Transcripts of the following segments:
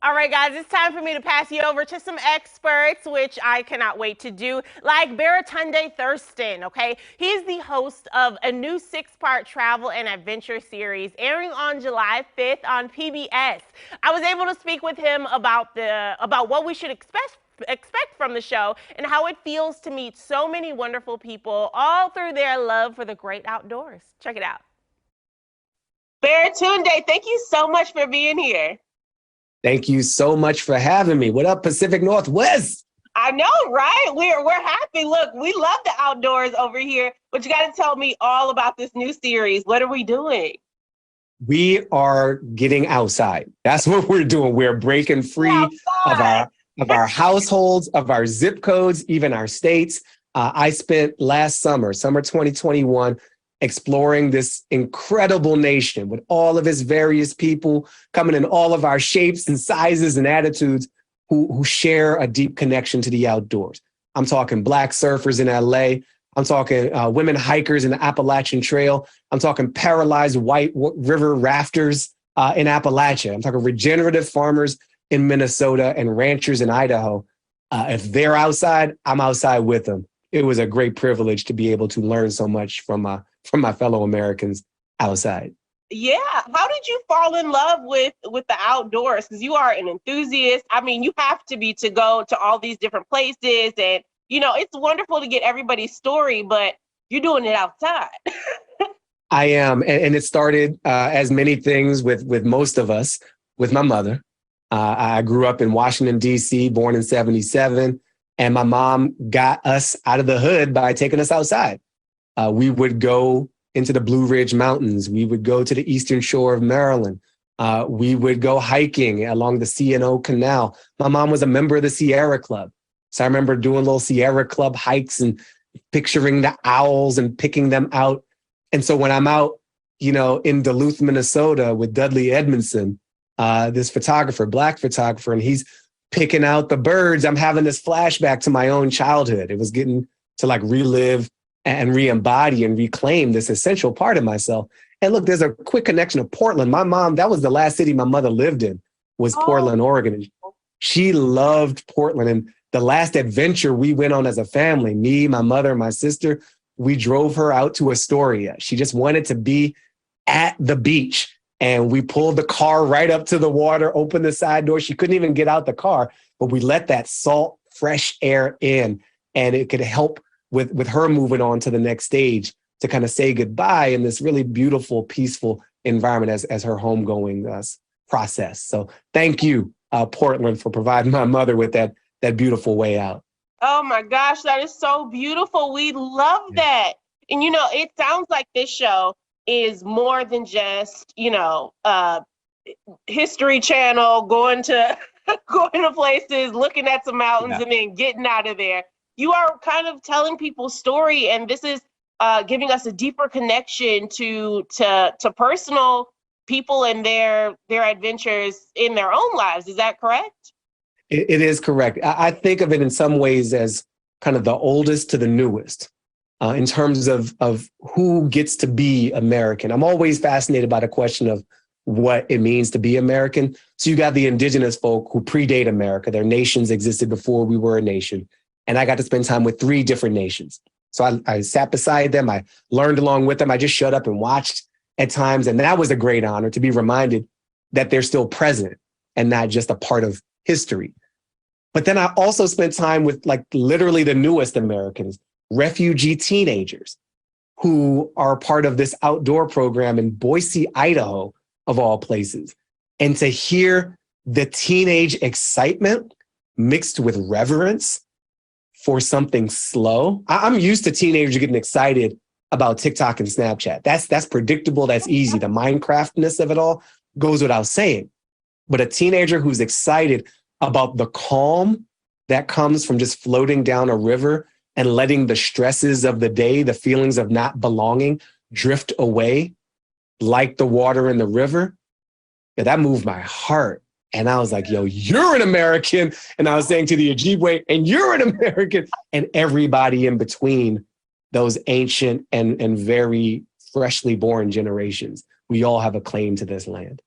All right, guys, it's time for me to pass you over to some experts, which I cannot wait to do, like Baratunde Thurston, okay? He's the host of a new 6-part travel and adventure series airing on July 5th on PBS. I was able to speak with him about what we should expect from the show and how it feels to meet so many wonderful people all through their love for the great outdoors. Check it out. Baratunde, thank you so much for being here. Thank you so much for having me. What up, Pacific Northwest? I know, right? We're happy. Look, we love the outdoors over here, but you got to tell me all about this new series. What are we doing? We are getting outside. That's what we're doing. We're breaking free of our households, of our zip codes, even our states. I spent last summer 2021, exploring this incredible nation with all of its various people coming in all of our shapes and sizes and attitudes who share a deep connection to the outdoors. I'm talking Black surfers in LA. I'm talking women hikers in the Appalachian Trail. I'm talking paralyzed white river rafters in Appalachia. I'm talking regenerative farmers in Minnesota and ranchers in Idaho. If they're outside, I'm outside with them. It was a great privilege to be able to learn so much from my fellow Americans outside. Yeah. How did you fall in love with the outdoors? Because you are an enthusiast. I mean, you have to be to go to all these different places. And, you know, it's wonderful to get everybody's story, but you're doing it outside. I am. And it started, as many things with most of us, with my mother. I grew up in Washington, D.C., born in 1977. And my mom got us out of the hood by taking us outside. We would go into the Blue Ridge Mountains. We would go to the eastern shore of Maryland. We would go hiking along the C&O Canal. My mom was a member of the Sierra Club. So I remember doing little Sierra Club hikes and picturing the owls and picking them out. And so when I'm out, you know, in Duluth, Minnesota with Dudley Edmondson, this photographer, Black photographer, and he's picking out the birds, I'm having this flashback to my own childhood. It was getting to like relive and re-embody and reclaim this essential part of myself. And look, there's a quick connection to Portland. My mom, that was the last city my mother lived in, was Portland, Oregon. She loved Portland. And the last adventure we went on as a family, me, my mother, my sister, we drove her out to Astoria. She just wanted to be at the beach. And we pulled the car right up to the water, opened the side door. She couldn't even get out the car, but we let that salt, fresh air in, and it could help with her moving on to the next stage to kind of say goodbye in this really beautiful, peaceful environment as her homegoing process. So thank you, Portland, for providing my mother with that beautiful way out. Oh my gosh, that is so beautiful. We love that. And you know, it sounds like this show is more than just, you know, History Channel, going to places, looking at some mountains, and then getting out of there. You are kind of telling people's story, and this is giving us a deeper connection to personal people and their adventures in their own lives. Is that correct? It is correct. I think of it in some ways as kind of the oldest to the newest. In terms of who gets to be American. I'm always fascinated by the question of what it means to be American. So you got the indigenous folk who predate America. Their nations existed before we were a nation. And I got to spend time with 3 different nations. So I sat beside them. I learned along with them. I just shut up and watched at times. And that was a great honor to be reminded that they're still present and not just a part of history. But then I also spent time with like literally the newest Americans, refugee teenagers who are part of this outdoor program in Boise, Idaho, of all places. And to hear the teenage excitement mixed with reverence for something slow. I'm used to teenagers getting excited about TikTok and Snapchat. That's predictable, that's easy. The Minecraftness of it all goes without saying. But a teenager who's excited about the calm that comes from just floating down a river and letting the stresses of the day, the feelings of not belonging, drift away like the water in the river, that moved my heart. And I was like, yo, you're an American. And I was saying to the Ojibwe, and you're an American. And everybody in between those ancient and very freshly born generations, we all have a claim to this land.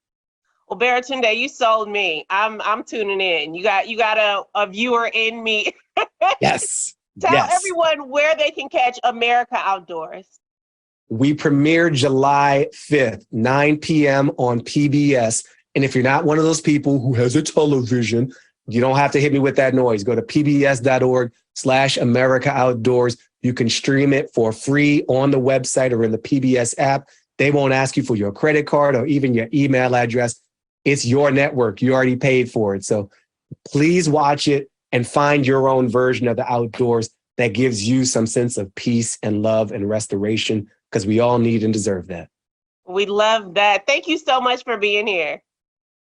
Well, Baratunde, you sold me. I'm tuning in. You got a viewer in me. Yes. Tell Yes. everyone where they can catch America Outdoors. We premiere July 5th, 9 p.m. on PBS. And if you're not one of those people who has a television, you don't have to hit me with that noise. Go to pbs.org/America Outdoors. You can stream it for free on the website or in the PBS app. They won't ask you for your credit card or even your email address. It's your network. You already paid for it. So please watch it and find your own version of the outdoors that gives you some sense of peace and love and restoration, because we all need and deserve that. We love that. Thank you so much for being here.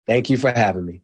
Thank you for having me.